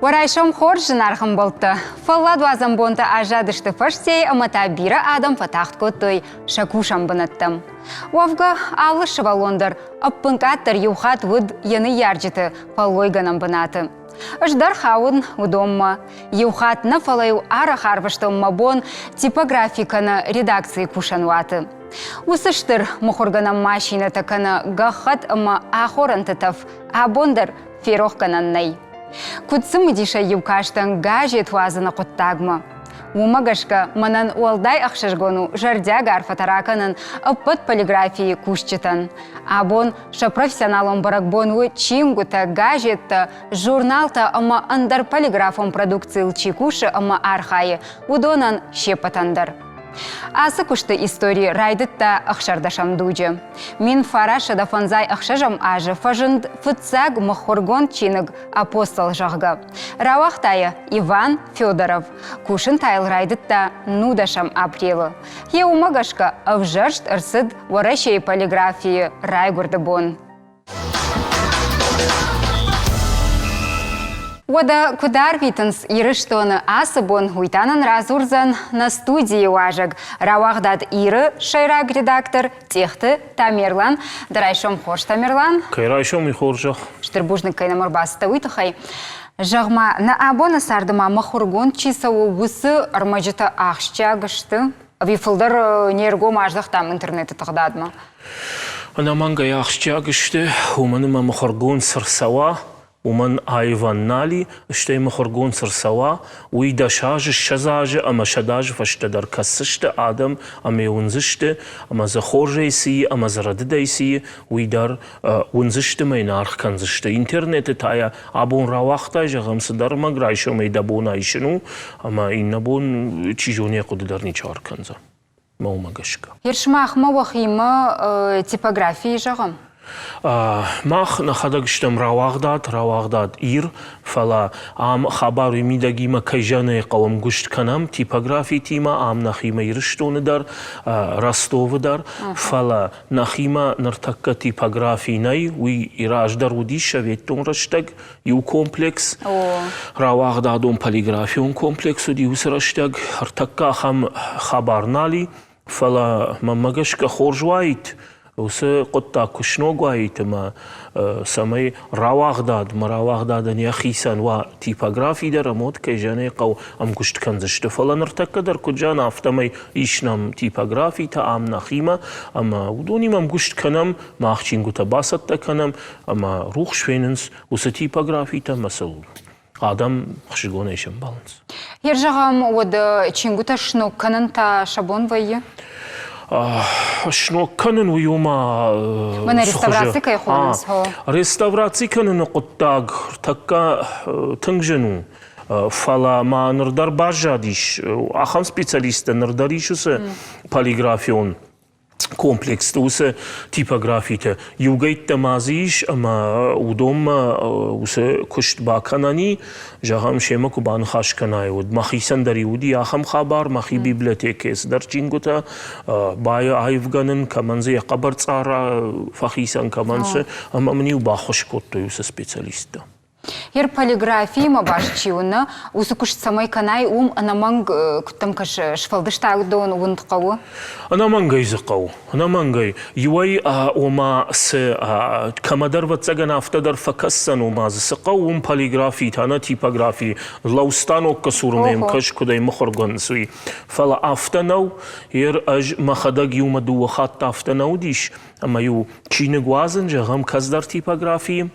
Варайшом хоржын архым болты. Фаллад вазам бонта ажадышты фаштей, амата бира адам фатахт коттой шакушам бынаттым. Уавга аллы шывалондыр, аппынкаттыр юхат вуд яны ярджеты фаллойганам бынаты. Ждар хаун удомма. Юхатна фалаю ара харваштым мабон типографиканы редакции кушануаты. Усыштыр мухорганам машина такана гахат ама ахорантытов, абондар ферохкананнай. Кутсымы диша юкаштан гажет вазына қоттагма. Умагашка манан уалдай ақшашгону жардягар фотараканын аппыт полиграфии кушчетан. Абон ша профессионалом баракбонуы чингута гажетта журналта ама андар полиграфом продукции чикуши ама архайы удонан шепатандар. Асы күшті истории райдытта ақшардашам дуджи. Мин фараша да фанзай ақшажам ажы фажынд фыцаг махоргон чиныг апостол жағға. Рауақтайы Иван Федоров. Кушын тайл райдытта нудашам апрелы. Е умагашка авжаршт ырсыд варашей полиграфии райгурды бон. Ода кудар витанс ирыштоны асы бон хуйтанын разурзан на студии важыг. Рауагдад иры шайраг редактор, техты Тамерлан. Дарайшом хош Тамерлан. Кайрайшом и хоржах. Штырбужник кайнамыр басты уйтыхай. Жағма на абона сардыма махургон чисау высы армажыта ақшчагышты. Вифылдар нерго маждық там интернеті тұғдадма. Ана мангай ақшчагышты, уманыма махургон сырсава. ومن آیواننالی اشته مخورگون سرسوا ویدا شاج شزاج اما شداج فشت در کسشت آدم اما ونزشت اما زخور سی اما زرد سی ویدار ونزشت مینارخ کنزشت اینترنت تایا آبون را وقتا جغم صدر مگرایشو میدا بونایشنو اما این نبون چیجونی قد در نیچار کنزا ما مگشکا هرشماخ ما وخیما تیپوگرافی جغم ماخ نخداگشتم رواغداد ایر فلا ام خبر میدگیم کجانه قوم گشت کنم تیپوگرافی تیما ام نخیما ایرشتون در راستوو در فلا نخیما نرتک تیپوگرافی نی وی ایراج در ودی شویتون رشتگ یو کمپلکس رواغدادون پالیگرافیون کمپلکس ودی وسرشتگ ارتکا هم خبر نالی فلا ممگش که خورجوایت وسه قطع كشنوغ وايتما سمي رواغداد مراواغداد يخيسان و تيبوغرافي در مود كيجاني قو ام كشت كنزشت فلا نرتك در كجانا افتمي ايشنم تيبوغرافي تا ام نخيما اما ودوني مم كشت كنم ما اخچينگو تا باسط كنم اما روخ شويننس وسه تيبوغرافي تا مسل آدم خشگونه ایشم بالانس يرجعهم ود چينگو تا شنو كنن تا شابون ويه شنو كانن ويوما من реставрации كيخونس هو реставрации كانن قطاق تكا تنجنو فلا ما نردار باجاديش اخم سبيциалиста нрдаришусе полиграфион комплекс тусе типографите югайт мазиш ама удом усе кушт баканани жагам шема кубан хаш канайуд махисан дариуди ахам хабар махи библиотекес дар чингута бай айвганен каманзе қабар цара фахисан камансе ама мни бахош котто усе специалиста Ер полиграфии ма башчиуна усукуш самой канай анаманг кутам каш шфалдыштаг дон ундқау анамангай зақау анамангай юай ома с камадар вацаган автадар факассан ома зақау полиграфии тана типографии лаустано касурнем каш кудай махорган суи фала автанау ер аж махадаг юма ду хат автанау диш ама ю чинегвазен жагам каздар типографии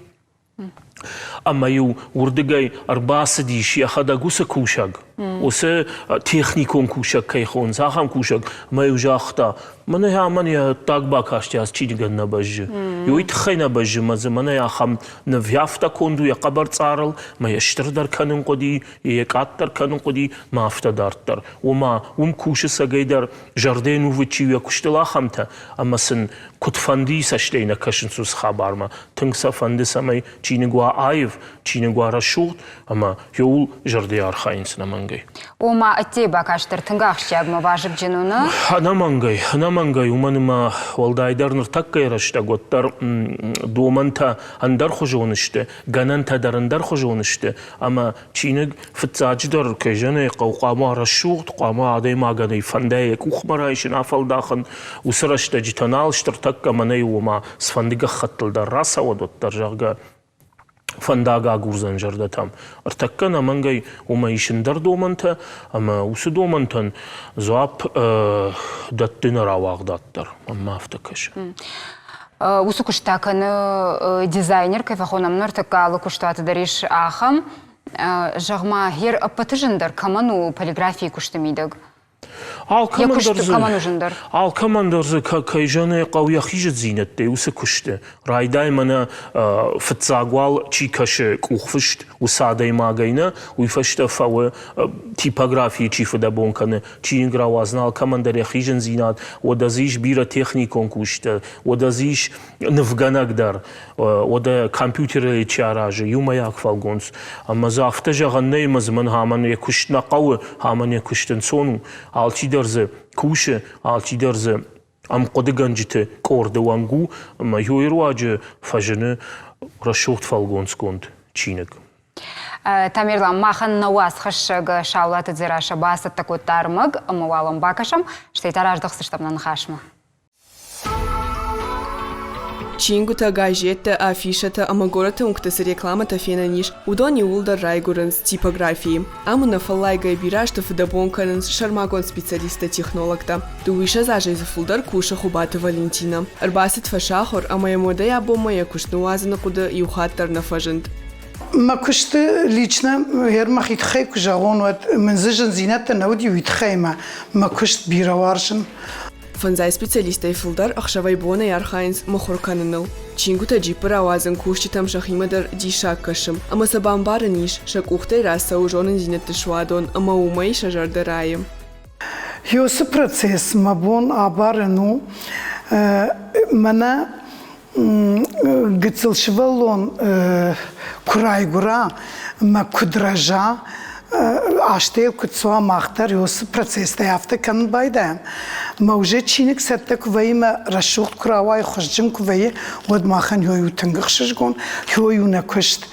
اما یو وردگای ارباس دیش یا خدا گوسه کوشگ وسه تکنیکون کوشگ کی خون زاخم کوشگ ما یو جاختا منه یا من یا تاگ باکاشتی از چی دیگر نباشه یو ایت خی نباشه مزه منه یا خم نویافتا کندو یا قبر صارل ما یشتر در کنن قدی یک آتر کنن قدی ما افتا دارتر و ما کوشه سگای در جردن و وچی یا کشتلا خمته اما سن کتفندی سشتی نکشن سوز خبر ما تنگ سفندی سمی چی نگو гуа айв чины гуа расшут, ама юл жерде архаинс на мангай. Ома атте бакаштыр тыңгах шагма важып жинуны. Хана мангай, уманыма валдайдарныр таккай рашта готтар доманта андар хожонышты, гананта дарандар хожонышты, ама чины фитсадждар кежане қауқама расшут, қама адай магадай фандай кухмарайшын афалдахын усрашта житаналштыр такка манай ума сфандига хаттылдар раса водоттар жага фандага гурзан жарда там. Артакка на мангай ума ишиндар доманта, ама усы домантан зоап даттына равагдаттар. Ама автакаш. Усы куштаканы дизайнер кайфахонамнар таккалы куштаты дариш ахам. Жагма хер апатыжындар каману полиграфии куштамидыг. Ал командорзы кайжаны қауя хижет зинетте усы кушты. Райдай мана фитсагвал чикаши кухфышт усадай магайна уйфашта фауэ типографии чифада бонканы чинграва знал командаре хижен зинат одазиш бира техникон кушты одазиш невганагдар ода компьютеры чаражы юмаяк фалгонс amma zafta jaganne mazman hamane kuştna qaw hamane kuştun sonu alçiderze kuşe alçiderze am qodiganjite korde wangu ma yoirwajı fajını rashut falgonskond çinek Тамерлам махан науас хашшага шаулаты дзираша баса такой тармыг амавалам бакашам, что это раждахсы штабнан хашма. Чингута газета, афишата, амагората унктасы рекламата фенаниш, удони улда райгуранс типографии. Амуна фалайга бирашта фудабонкананс шармагон специалиста технологта. Дуиша зажа из фулдар куша хубата Валентина. Арбасит фашахор, а моя мода я бомая кушнуазана куда и ухаттар на фажент. ما كشت ليشنا هير ما خيت خيك جاون وات من زجن زينات نودي ويتخيمة ما كشت بيروارشن Von sei Spezialist der Fulder auch schawai bone Jarchains Mochorkanenel. Chinguta jipera wazan kushtitam shahimadar di shakasham. Ama sabambaranish shakuchte rasa ujonen zinet shwadon ama umai shajardarayim. Hios proces mabon abarenu mana gitsilshvalon kuraygura ma kudraja Aștept cu țoa mahtar, eu sunt proces de aftă când baidem. Mă uže cinic sette cu vei mă rășuht cu rawai xoșjim cu vei, od mahan eu tângăxșgon, eu necușt.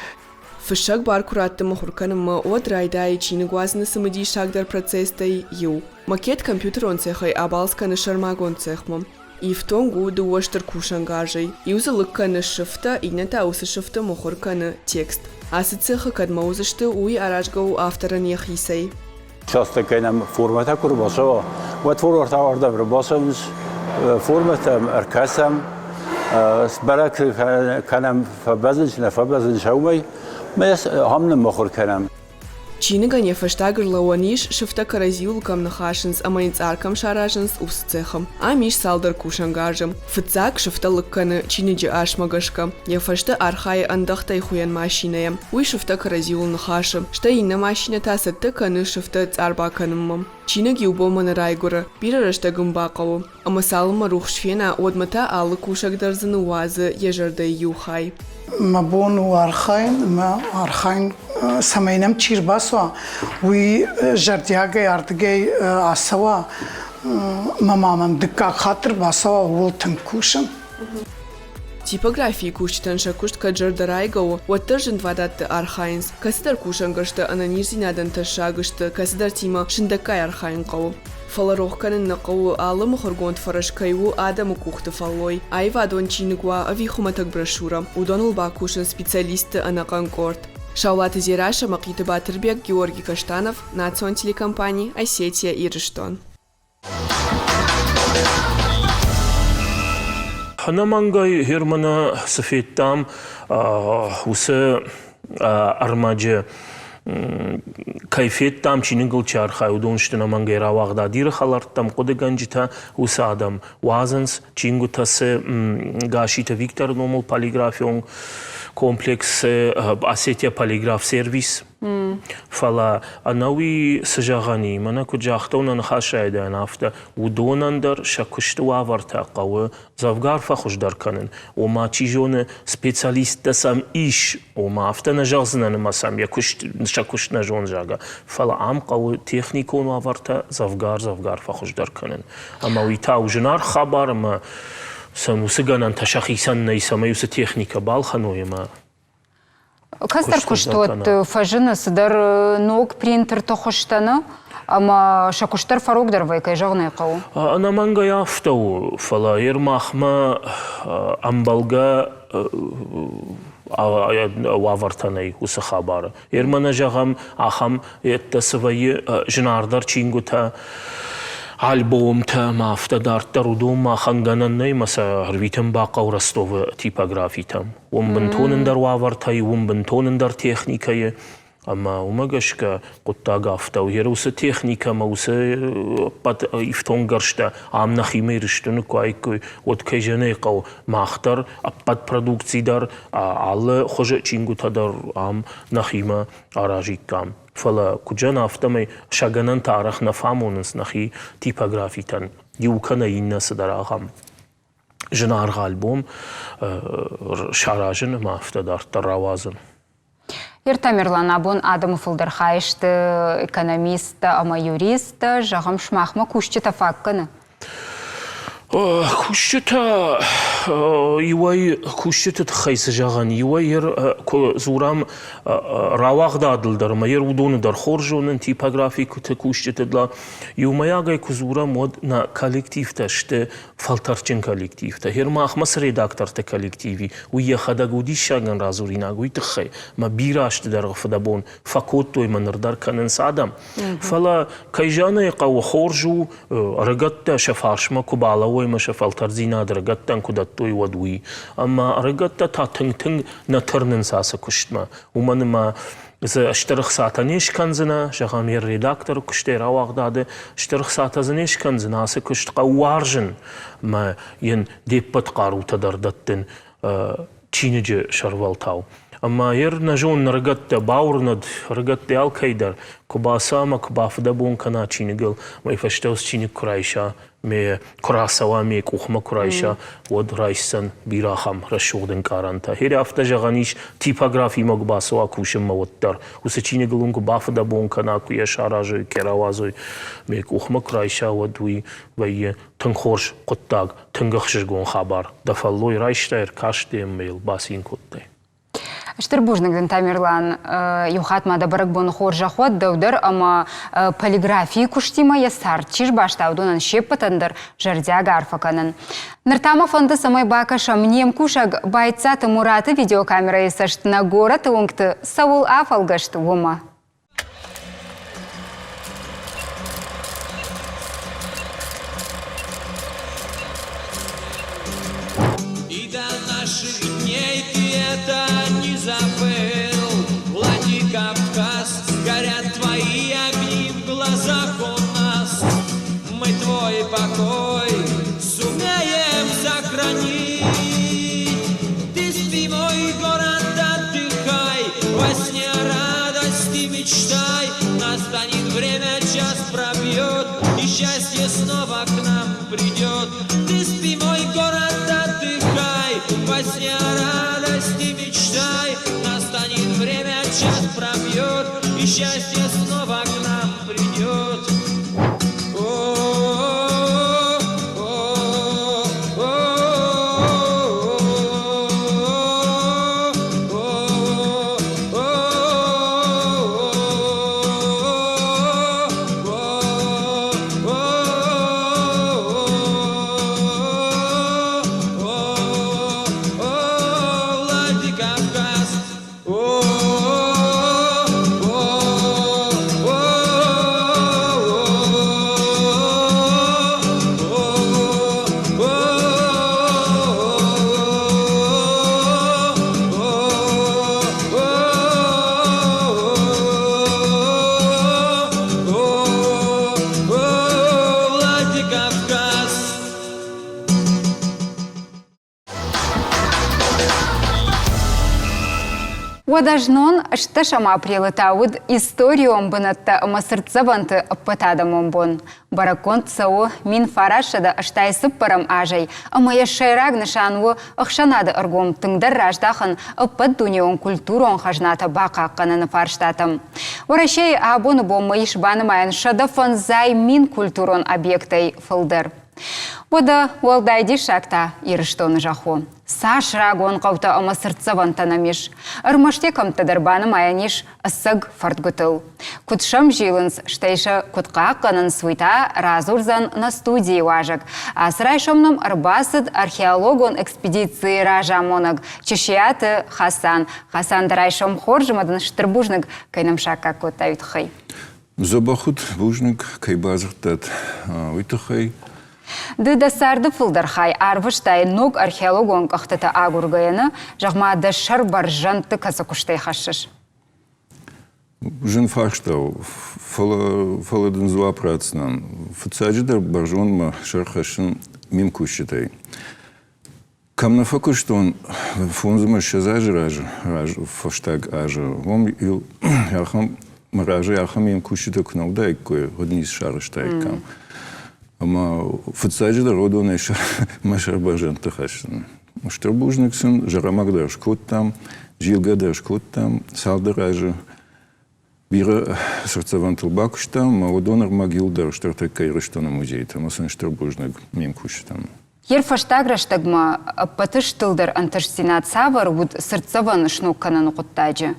Fășag bar curată mohurcană mă od raidai cine goazne să mă di shagdar proces de eu. Maket computer on cehai abalska na sharmagon cehmam. И в том году уоштер кушангажей. И узелка на шифта, и не та усы шифта мохорка на текст. А сцеха кадмаузышты уй аражгау автора не хисей. Часто кайнам формата курбасова. Вот формата орда брбасамс формата аркасам сбарак канам фабазич на фабазич шаумай. Мес хамна мохорканам. Чинига не фаштагр лауаниш шифта каразиул кам нахашинс, а майнц аркам шаражинс ус цехам. А миш салдар кушангажем. Фцак шифта лыкканы чиниджи ашмагашка. Не фашта архай андахтай хуян машинеям. Уй шифта каразиул нахашем. Шта инна машина тасатты каны шифта царбаканыммам. Чиниги убомана райгура. Бира раштагым бақаву. Ама салыма рухшфена одмата алы кушагдарзыны уазы ежардай юхай. مبون وارخاين ما ارخاين سمينم تشير باسوا وي جردياغي ارتغي اسوا مامام دكا خاطر باسوا ولتن كوشن Типографии куштан шакушт каджардарайгау, уаттаржин двадат архайнс, касидар кушангашта ананирзинадан ташагашта, касидар тима шиндакай архайнкау. Фаларохканын нақау алым хоргонт фарашкайву адаму кухты фаллой. Айва адон чинигуа авихуматак брошюра. Удонул бакушин специалисты анакан корт. Шаулат Зираша, Макита Батырбек, Георгий Каштанов, Национ телекомпании, Осетия и Риштон. Ханамангай Германа Софеттам усе армаджи кайфет там чингл чархай удонштына мангай равагда дир халартам кодеганжита усадам вазанс чингутасе гашита Виктор Номол полиграфион комплекс Осетия полиграф сервис فلا انوی سجاغانی من کجاختون نخاشایده نافته و دونندر شکشت و آورتا قوه زفگار فخوش در کنن و ما چیجون سپیциалист دسم ایش و ما افته نجازنن مسام یکشت شکشت نجون جاگا فلا عام قوه تکنیکون آورتا زفگار فخوش در کنن اما ویتا و جنار خبر ما سنوسگانن تشخیصن نیسم یوس تکنیک بالخنوی ما Кастар куштот фажина сыдар ног принтер тохоштана, ама шакуштар фарогдар вайкай жагнай кау. أنا مانجا يافتو فلا يرمخما أمبلغا وافرتني وسخابارة يرمنا جغم أخم يتسوي جناردر چينغوتا ألبوم تا ما افتدار ترودوم ما خنجنني مسا هربيتم باقا ورستوف تيباغرافي تام ومبنتون در وافرتاي ومبنتون در تكنيكاي أما وماجشكا قطع قافتا وهيروس تكنيكا موس بات يفتون قرشتا عم نخيمي رشتون كوايكو ودكيجاني قو ماختر بات برودكتي دار على خوجة چينغو تدار عم نخيمة أراجي كام فلا كجانا افتمي شاغنان تاريخ نفهمونس نخي تيباغرافي تن يوكنا ينس در آغام جنار غالبوم شاراجن ما افتدار تراوازن Иртамерлан абон Адамов Илдархайшты, экономист, ама юрист, жағым шмахма кушчета факканы. كوشتا يواي كوشتا تخيس جاغان يواي زورام رواق دادل در ما يرودون در خورجون ان تيباغرافي كوتا كوشتا دلا يوما ياغاي كزورام ود نا كولكتيف تشت فلترچن كولكتيف تا هير ما اخمس ريداكتر تا كولكتيفي ويا خدا گودي شاغان رازورينا گوي تخي ما بيراشت در غفدابون فكوت توي منر در كنن سادم فلا كيجانا يقو خورجو رغت شفارشما كوبالا مش فلتر زينا درجتن كدتوي ودوي أما رجعت تا تنگ نترنن ساسة كشتما ومن ما إذا اشترخ ساعتنيش كنزنا شغام الريداكتور كشتير أو أغداد اشترخ ساعتنيش كنزنا سا كشت قوارجن ما ين ديبت قارو تدردتن تشينج شروالتاو أما نجون رجعت باورند رجعت الكيدر كباسا ما كبافدبون كنا تشينجل ما يفشتوس تشينج كرايشا مي كراسوا مي كوخما كرايشا ود رايسن بيراخم رشودن كارانتا هير افتا جغانيش تيباغرافي مغباسوا كوشم موتر وسچينجلون كبافدبون كنا كويا شاراجو كراوازو مي كوخما كرايشا ودوي وي تنخورش قطاغ تنغخشجون خبر دفالوي رايشتاير كاشتي ميل باسين كوتي Штырбужнагден Тамерлан юхатмада барак бон хоржа ход даудыр, ама полиграфии куштима ясар чиш баштаудунан шеппатандыр жардяга арфаканын. Ныртама фонды самай бака шамнем кушаг байцаты мураты видеокамера есашт на город унгты саул афалгашт ума. И до наших дней ты это не забыл. Владикавказ, горят твои огни в глазах у нас. Мы твой покой сумеем сохранить. Ты спи, мой город, отдыхай, во сне радости мечтай. Настанет время, час пробьет, и счастье снова к нам придет. Ты спи, мой город, отдыхай, во сне радости мечтай. Настанет время, час пробьет, и счастье снова к нам придет. Владикавказ, Уадажнон шташама прилетауд историон бынатта масыртсаванты аппатадамон бон. Бараконт сау мин фарашада аштайсып парам ажай, амая шайраг нышанву ахшанады аргом тыңдар раждахан аппат дунион культурон хажната бака кананы фарштатам. Урашей абону бомма ишбанымайын шадафан зай мин культурон объектай фылдыр. Ода уалдайди шакта ирыштоны жаху. Саш рагон қаута амасыртсаван танамиш. Армаште камтадарбаны маяниш ассаг фартгутыл. Кутшам жилынс штейша кутқа қанын свита разурзан на студии важак. А срайшомным арбасыд археологон экспедиции ражамонаг. Чешияты Хасан. Хасан дарайшом хоржымадын штырбужныг кайным шакка котавит хай. Забахут бужныг кайбазыртат уйтахай. Дыда сарды фылдархай арвыштай ног археологон қақтыта агургайыны жағма да шар бар жанты казакуштай хашыш. Жын фарштау, фаладын зуа працынан. Фацаджидар баржон ма шархашын мим кущитай. Камна факуштон фунзума шазажи ражу фаштаг ажа. Вом ил яхам маража яхам мим кущита кнолдай кой годниз шарыштай кам. Ама фацаджидар родоне машар баржан тахашын. Штырбужниксын жарамагдар шкут там, жилгадар шкут там, салдаража. Бира сырцаван тылбакуштам, маодонар могилдар штартакай рыштана музей, там асан штырбужник мим кущитам. Ер фаштаграштагма патыш тылдар антыш синат савар вуд сырцаван шнук канану куттаджи.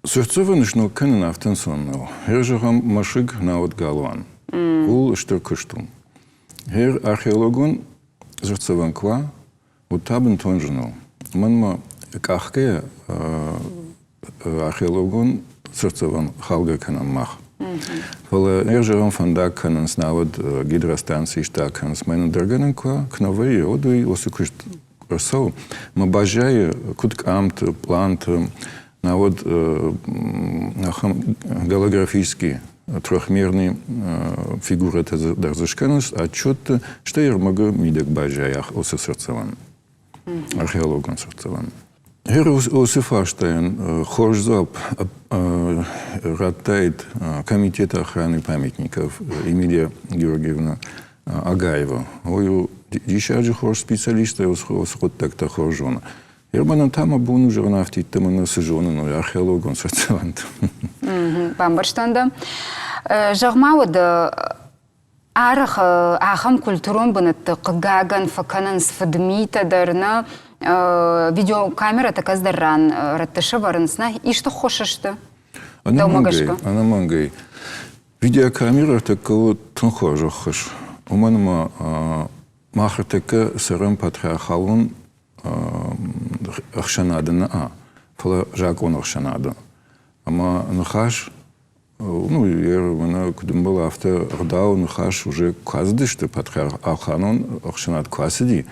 Сырцаван шнук канан автан соннал. Ер жагам машиг наот галуан. Ул штыркыштум. Her archeologun zırtsavan kva, utabın tonjunul. Manma kahke archeologun zırtsavan halga kanan mah. Valla erjavan fandak kanan snavad gidrostansi ishtakan smenu darganan kva, knovai odui osukust rasav. Ma bajai kutk amt, plant, навод голографический трехмерный фигура дарзашканус, отчет, что я могу мидек бажаях ососерцеван, археологом серцеван. Хер Осифаштайн хоржзап раттает комитет охраны памятников Эмилия Георгиевна Агаева. Ой, дишаджи хор специалиста осход так-то хоржона. Ербана тама буну журнафти тамана сежона, но археологом серцеван. Бамбарштанда. Жагмауд арах ахам культурон бынытты қыгаган факанан сфадмита дарна видеокамера таказдарран раттышы варынсна ишты хошышты. Она мангай. Видеокамера такого тунхожа хош. У мене махар така сарам патриархалун ахшанадана фала жакон ахшанада. Ама нахаш ну, я мене кудумбал авто рдау нахаш уже казды, что патриархалун ахшанад квасиди.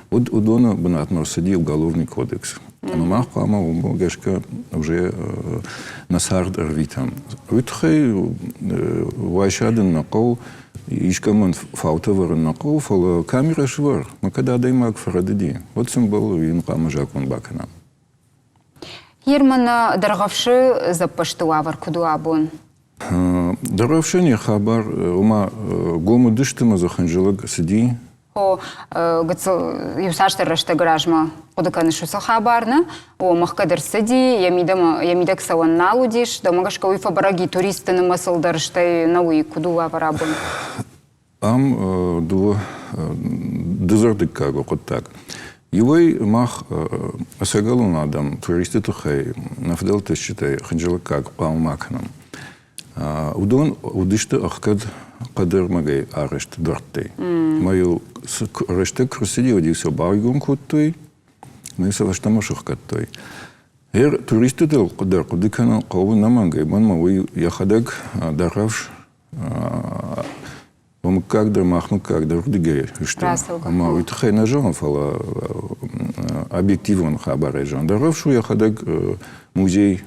Вот удона бнат марсади уголовный кодекс. Но мах пама умогашка уже насард рвитам. Витхай вайшаден накол ишкаман фаутовар накол фала камера швар. Мы когда даймак фарадиди. Вот символ вин пама жакон бакана. Ермана даргавшы запаштуавар кудуабун. Даргавшы не хабар ума гому дыштыма заханжилык сиди. О юсаштыр рашты гражма кудыканышусы хабарны. О махкадыр сиди, ямидак саван налудиш, дамагашка уйфа бараги туристыны масылдарыштай науи кудуавар абун. Ам дуа дезордык каго кот так. Ивой мах асагалун адам туристы тухай нафдал тещитай ханжилык как палмакнам. Удон удышты ахкад кадыр магай арешт дортей. Мою решты крусиди одился баргон куттой, мы салаштамаш ахкаттой. Эр туристы дел кадар кудыкана каву намангай, ман мавой яхадак даравш он когда махну когда рудигей что ама уйтхай нажон фала объективон хабары жан даравшу я хадак музей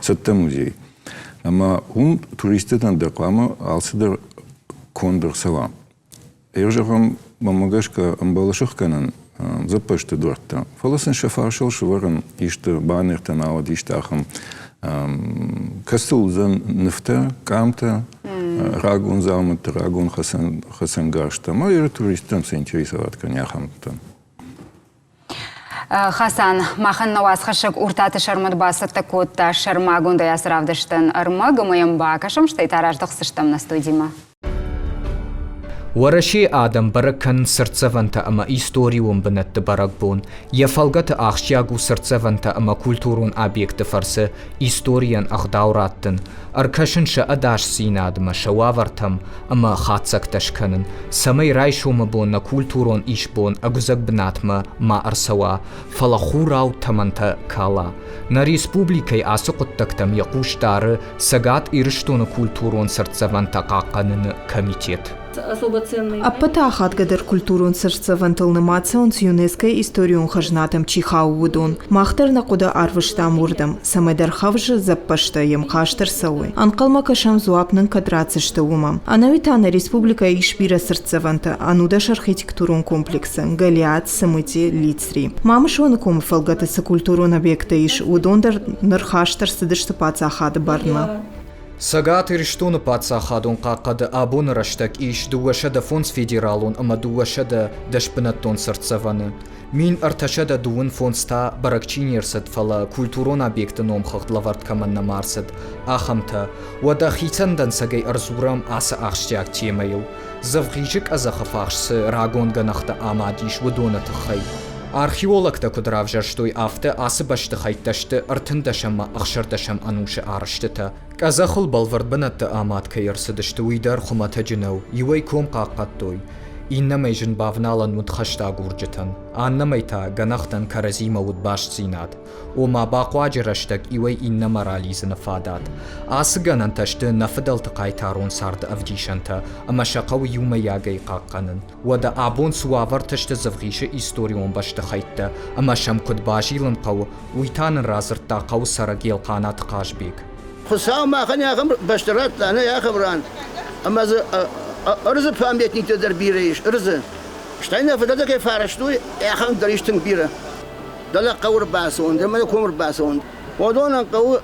сатта музей ама туристтен дақама алсыдар кондыр сала ержагам мамагашка амбалашых канан запашты дорта. Фаласын шафаршал шваран иште банерта науд иштахам кастулзан нефта камта рагун залмат рагун хасангашта. Мои туристам се интересовать коняхам-то. Хасан, махан наваз хашак уртаты шармат басатта котта шармагунда ясравдыштын армаг моем бакашам штайтараждық сыштам на студима. ورشي آدم بركن سرتسفنتا أما إستوريون بنت بركبون يفلقت أخشياغو سرتسفنتا أما كولتورون أبيكت فرس إستوريان أخداوراتن أركشن شا أداش سيناد ما شواورتم أما خاتسك تشكنن سمي رايشو مبون نا كولتورون إيشبون أغزق بناتما ما أرسوا فلخوراو تمنتا كالا نا ريسبوبليكي آسقط تكتم يقوش دار ساقات إرشتون كولتورون سرتسفنتا قاقنن كميتيت особо ценный. Аппатахат гадар культурун сырцавантылны мацион с ЮНЕСКО историон хажнатам чихау вудун. Махтар на куда арвыштам урдам. Самайдар хавжы заппашта ем хаштар сауы. Анкалма кашам зуапнын кадрацышты умам. Анавитана республика ишпира сырцаванта. Анудаш архитектурун комплекса. Галиат, самыти, лицри. Мамышваны ком фалгата са культурун объекта иш удондар нархаштар сыдышты пацахады барна. ساقات إرشتون باتساخادون قاقد أبون رشتك إيش دوشد فونس فيدرالون أما دوشد دشبنتون سرتسفان مين ارتشد دوون فونستا بركچين يرسد فلا كولتورون أبيكت نوم خخت لورد كمان نمارسد آخمتا ودا خيتندن ساقي أرزورام آسا أخشتياك تيميل زفغيجك أزخفاخش راغون غنخت آماديش ودونة خي Археологта кудравжарштой афте асы баштыхайтташты ыртындашама ахшырдашам анушы арыштыта. Казахыл балвардбанатты аматка ярсыдышты уйдар хумата жинау, юай ком қаққаттой. Иннамай жын бавналан мудхашта гурджытан. Аннамайта ганахтан каразима удбаш зинад. Ома бақуаджираштак юай иннама рализына фадат. Асы гананташты нафыдалты қайтарун сарды авдишанта, ама шақау юма ягай қаққанын. Вада абон суаварташты завғишы историон баштыхайтты, ама шам кудбажилын қау, уйтанын разыртта қау сарагел қанат қажбек. Хусау махан яғым баштырат, ана яғыбран. Ама ارز پامیت در بیریش ارز شتاینا فداده که فارشتوی اخان دریشتن بیره دل قور باسون دل من کومر باسون ودون قو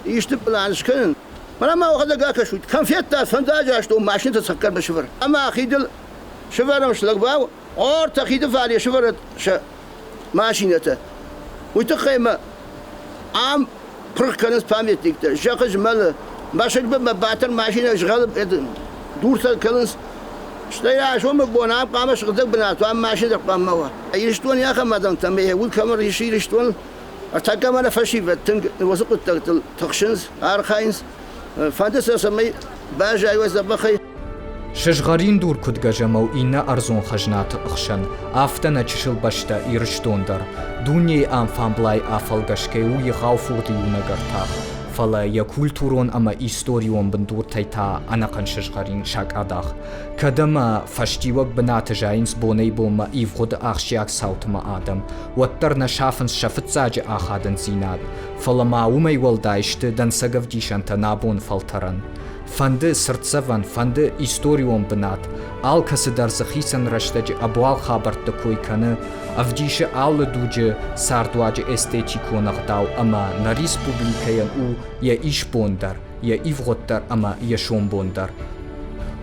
یشت بلانش کنن من ما وقت دقا کشود کم فیت تا فنداج اشتو ماشین تسکر بشفر اما خیدل شفرم شلق باو اور تخید فعلی شفرت ماشینته وتقيمه عام پرخ کنس پامیت دیگر جاکش مال باشد به باتر ماشین اشغال ادن دورتر كلنس شتيا شو مبونا قامش غدق بنات وام ماشي دق قاموا يشتون يا اخي مدام تمي والكاميرا يشيل يشتون ارتقى انا فشي بتنق وسق تخشنز ارخاينز فانتس سمي باجا يوزبخي ششغارين دور كدجمو إنا أرزون خجنات أخشن أفتنا تشل بشتا إيرشتوندر دوني أم فامبلاي أفلغشكي ويغاوفوتي ونغرتاخ فلا يا كولتورون أما إستوريون بندور تايتا أنا قن ششغارين شاك أداخ كدما فشتيوك بنات جاينس بوني بوما إيفغد أخشياك ساوت ما آدم واترنا شافنس شفت زاج آخادن زيناد فلا ما ومي والدايشت دن سقف ديشانتا نابون فلترن فند سرتسفن فند إستوريون بنات آل کسی در زخیسن رشته ابوال خبر تکوی کنه افجیش آل دوجه سردواج استیتیکو نقداو اما نریس پوبلیکین او یا ایش بوندر یا ایفغوتر اما یا شون بوندر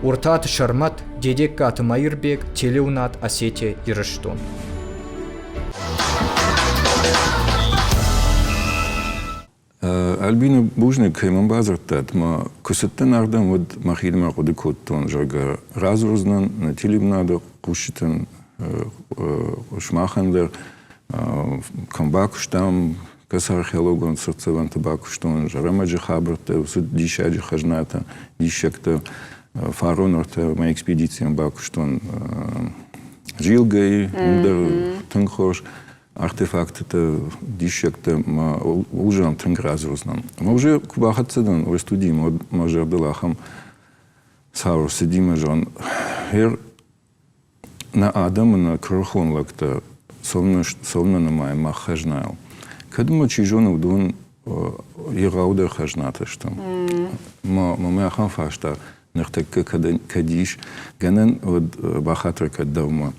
ورتات شرمت دیدک کات مایربیگ تلیونات اسیتی ایرشتون Альбина Бужник имам базартат, ма кусеттен ардам вот махидма ходи коттон жага разрузнан на тилибнада кушитен шмахандер камбакуштам кас археологон сырцеван табакуштон жарамаджи хабрте суд дишаджи хажната дишекта фаронорта ма экспедициям бакуштон жилгай ундер тынхош артефактите, дишекте, ма ужам тънк разрузнан. Ма уже кубахат седан, ой студии, мажер делахам саур седима жон. Хер на Адам на крохон лакта, совна на май ма хажнайл. Кадма чи жон удун ираудер хажната штам. Ма меахан фашта, нехтек кадиш, ганен от бахатра каддавма.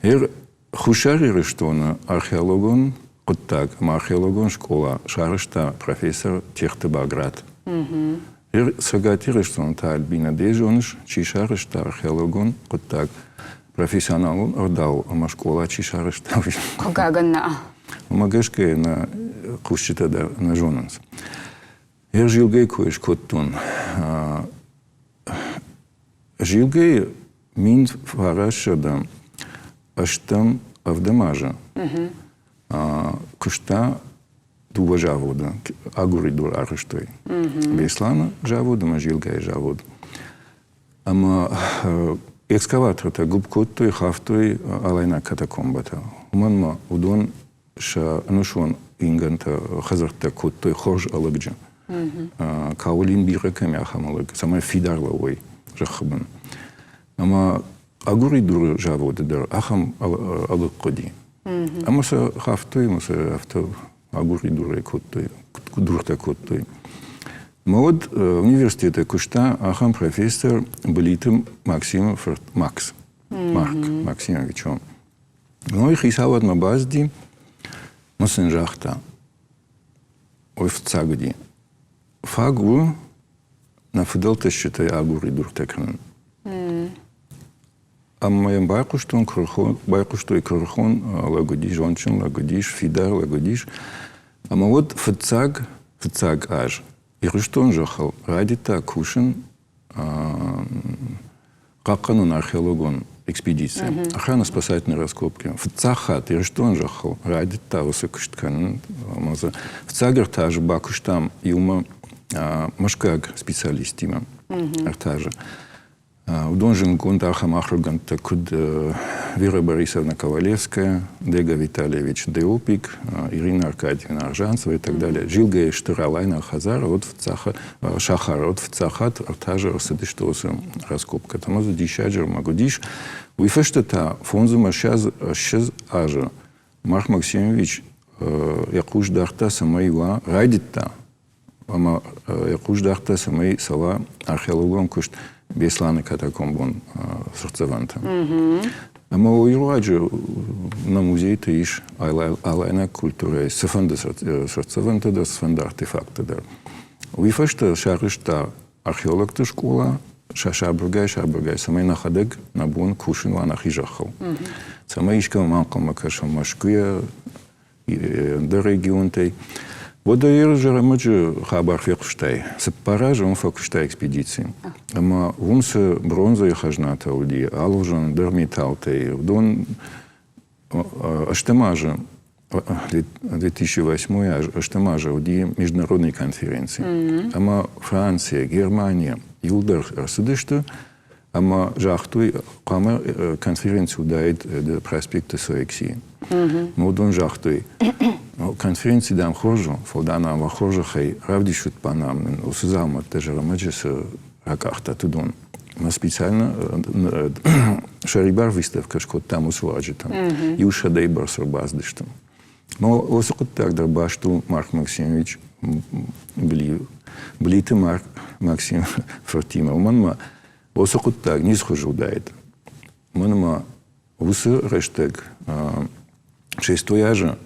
Хер Хушари Рештона археологон Куттак, археологон школа, шарышта профессор Техты Баграт. Сагати Рештон та Альбина Дежоныш, чи шарышта археологон Куттак, профессионалун ордал, ама школа чи шарышта. Кугаганна. Магашке на кушчита да на жонанс. Жилгей коеш коттун. Жилгей мин фарашада аштам авдамажа. Кушта дува жавода, агури дур арыштой. Беслана жавода, ма жилгей жавода. Ама экскаваторта губкоттой, хафтой, алайна катакомбата. Уманма удон ша нушон инганта хазарта коттой хорж алыгджа. Каулин биреками ахамалык, самая фидарловой жахабан. Ама агури дур жавода дар ахам алык коди. Ама са хафтой, ама са авто агури дур коттой, дурта коттой. Мод университета кушта ахам профессор Белитым Максим Макс. Марк Максимовичом. Ну и хисават мабазди Масенжахта. Ой в цагди. Фагу на фиделте считай агури дуртекрен. А моем байкуштон крхон, байкуштой крхон лагодиш, жончин лагодиш, фидар лагодиш. А вот в цаг аж. И Рештон жахал радита кушен каканун археологон экспедиция. Охранно-спасательные раскопки. В Цахат и Рештон жахал радита высокошткан. В Цагертаж бакуштам юма машкаг специалистима. Артажа. В Донжин Гундахам Ахруганта куд Вера Борисовна Ковалевская, Дега Витальевич Деопик, Ирина Аркадьевна Аржанцева и так далее. Жилга Штыралайна Хазара, вот в Цахат, Шахар, вот в Цахат, Артажа, Рассадыштоса, раскопка. Там за дищаджер Магудиш. Уифештата фонзума сейчас ажа. Марк Максимович Якуш Дахта Самайва Радита. Ама Якуш Дахта Самай Сала археологон кушт Бесланы катакомбон сорцеванта. Ама уйруаджу на музей-то иш алайна культура сефанда сорцеванта да сефанда артефакта да. Уифашта шарышта археологта школа шабургай самай нахадег набун кушин ва нахижахал. Самай ишка манкал макаша машкуя да регионтей. Вот да ержера маджи хабар фекуштай. Сепаража он фекуштай экспедиции. Ама вумса бронза и хажната уди, алужан дерметалтей. Вдон аштамажа 2008 аштамажа уди международной конференции. Ама Франция, Германия, Юлдар Арсудышта, ама жахтуй кама конференцию дает до проспекта Соексии. Модон жахтуй. Конференции дам хожу, фолдана ва хожу хай равдишут панам, усузам от тежера маджеса ракахта тудон. Мы специально шарибар выставка шкот там усуаджи там. И уша дейбар сурбаздыштам. Но осокот так дарбашту Марк Максимович блиты Марк Максим Фортима. Манма осокот так не схожу дает. Манма усы рештег шестояжа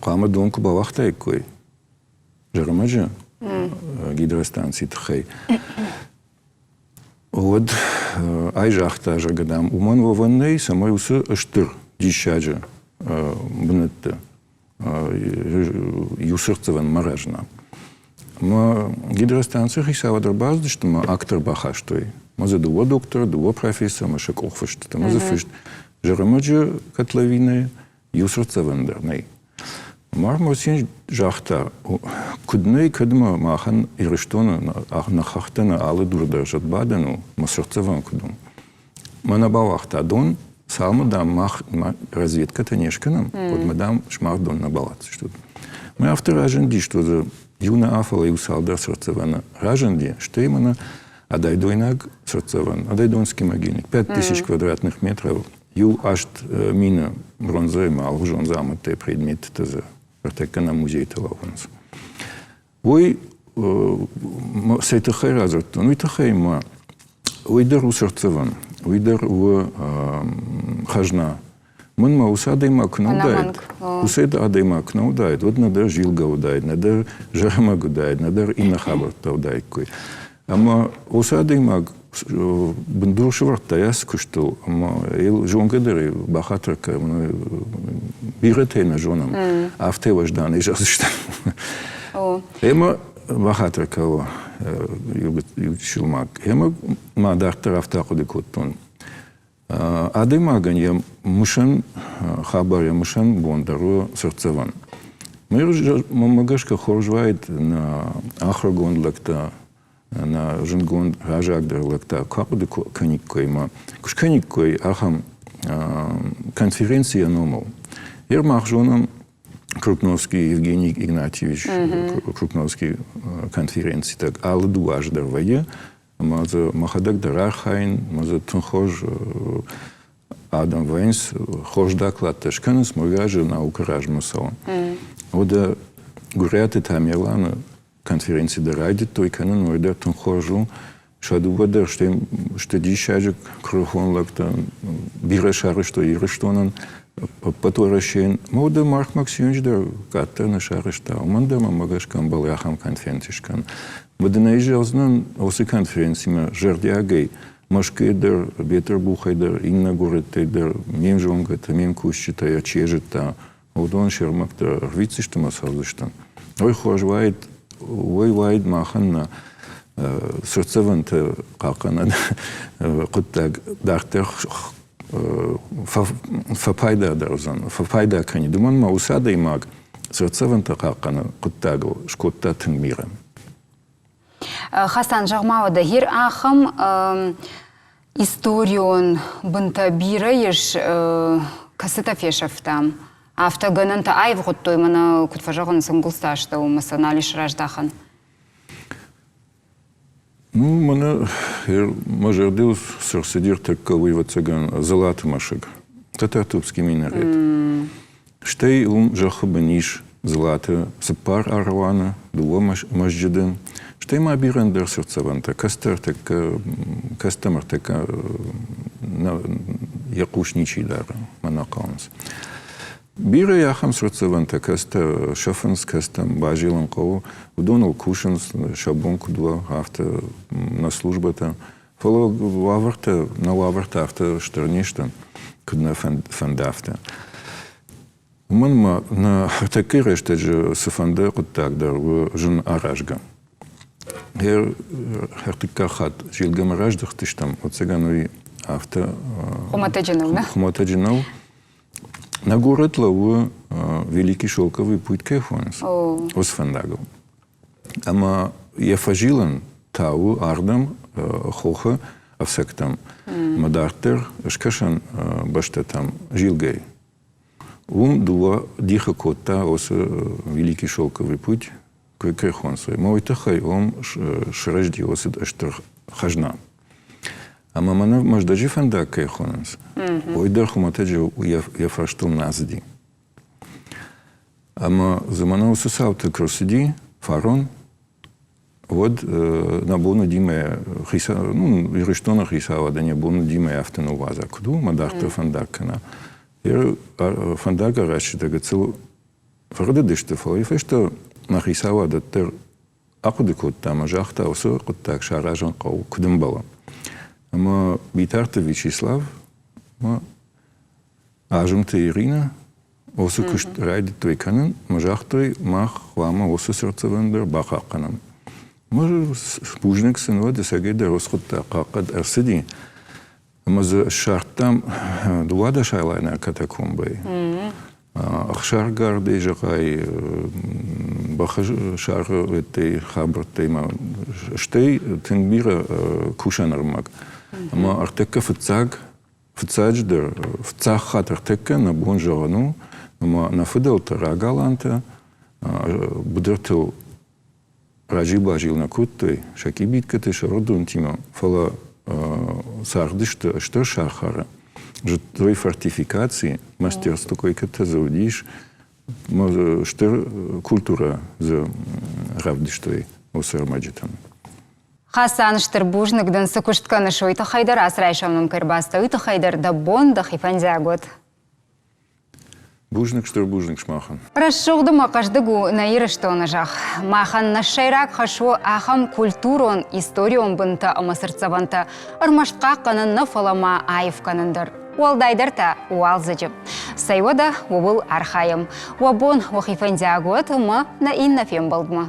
Кама донку бавахтай кой. Жарамаджа гидростанции тхай. Вот ай жахта жагадам. Уман вованней самой усы аштыр дищаджа бнетта юсырцеван маражна. Ма гидростанция хисава дарбазды, что ма актор бахаштой. Ма за дуо доктор, дуо профессор, ма шакохфашт. Ма за фишт жарамаджа котловиная юсырцеван дарней. Мармосин жахта кудней кадма махан и Рештона нахахтана алы дурдержат бадану масырцеван кудум. Манабалахта дон салма дам мах разведка танешканам, вот мадам шмардон набалат что. Мы автор раженди, что за юна афала и усалдар сырцевана раженди, что именно адайдойнаг сырцеван, адайдонский могильник, 5000 квадратных метров. Ю ашт мина бронзой мал жон замыты предметы таза. Протека на музей Талаванс. Ой, сейтахай разртон, ой тахай ма, ой дар усырцеван, ой дар у хажна Мын ма усадайма кнаудайд. Анаманг, о. Усайда адайма кнаудайд. Вот надо жилга удайд, надо жарма удайд, надо инна хабарта удайд кой. Ама усадайма бындуршыварта яс куштыл. Ама ел жонгадыры бахатрка биретейна жонам. Афте важдан и жазыштан. Ема бахатрка о юбчилмак. Ема ма дахтар афтақуды коттон. Адаймаган мышан хабар мышан бондару сердцеван. Мы мамагашка хоржвайт на ахрагон лекта на жингон ражагдер лекта капуды каниккойма. Куш каниккой ахам конференция номал. Ермахжоном Крупновский Евгений Игнатьевич Крупновский конференции так алла дуаждар вае. Маза махадак дарахайн, маза тунхож Адам Вайнс, хож доклад ташканс, могаже наука ражмасал. Ода гуряты там ялана конференции дарайдит, той канан ойда тунхожу, шаду вадар, что дишажик крухон лакта, бира шары, что ирыштонан, потворощен. Мода Марк Максимович да каттер на шары штау. Манда мамагашкан баляхам конференцишкан. Бадынайжалзнан осы конференцияма жардиагай, машкайдар, бетербухайдар, инна гореттайдар, мен жонгата, мен кущита, я чежита, удон шермакта, рвициштама саздыштан. Ой хожвайд, ой вайд маханна, сердцеванта какана, куттаг дартер, фапайда дарзан, фапайда кани. Думан ма усада имаг, сердцеванта какана, куттагу, шкотта тынгмирам. Хасан Жагмауда хир ахам историон бунта бирайш касыта фешафтам. Автогананта айв готтой мана кутфажаган сангулсташта у масаналиш раждахан. Ну, мана мажардил сорсидир такковый вацаган золотой машек. Татартубский минарет. Штей жахабаниш золотой сапар арвана, дуа мажджиден. Штейма бирендер сердцеванта, кастер кастемер така якушничий дар манакаунс. Бира яхам сердцеванта каста шафанс кастам бажилан кого удонал кушанс шабон кудва авто на службата. Фало лаварта на лаварта авто штерништа кудна фандафта. Уманма на такире штеже сафанда куттак дар жун аражга. Хертикахат жилгам раждахтиштам от сега нови авто Хуматаджинов на город лаву великий шелковый путь кефонс осфандагал. Ама ефажилан тау ардам хоха авсектам мадартер шкашан баштатам жилгай. Дуа диха кота ос великий шелковый путь кехонсой. Мой тахай шражди осид аштар хажна. А мамана маждаджи фанда кехонс. Ойдар хуматаджи яфраштул назди. Ама замана усусаута кросиди фарон. Вот на бону диме хиса, ну ириштона хисава да не бону диме афтену ваза куду мадарта фандакана. Фандага рашида гацел фардадиште фой фешта нахисава да тер акудикот там жахта осо куттак шаражан кау кудымбала. Ама битарта Вячеслав, ма ажумта Ирина, осо кушт райди той канан, мажахтой мах лама осо сердцевендер бахаканам. Може спужник сынва десаге да роскутта какад арсиди. Ама за шартам дуада шайлайна катакомбай. Ахшар гарды жакай бахаш шар этой хабртей ма штей тенгбира кушанармак. Ама артека фцадждер фцахат артека на бонжарану, ама на фиделта рагаланта будертел Раджиба жил на куттой, шакибиткаты шародун тима, фала сардышта, что шахара. Житвой фортификации, мастерство кое-то заудишь, что культура за равдыштой осармаджитан. Хасан Штырбужник дан сыкуштканы шойта хайдар асрайшамным кырбаста, уйта хайдар да бон да хифанзягот. Бужник шмахан. Расшуғды мақаждығу на ирыштоны жақ. Махан на шайрак хашу ахам культурон, историон бұнты амасырцаванты, ұрмаштқа қанынны фалама айып қанындыр. Уалдайдырта уалзыжып. Сайвада уыл архайым. Уабон уақифандиагуат ұмы на иннафем болдымы.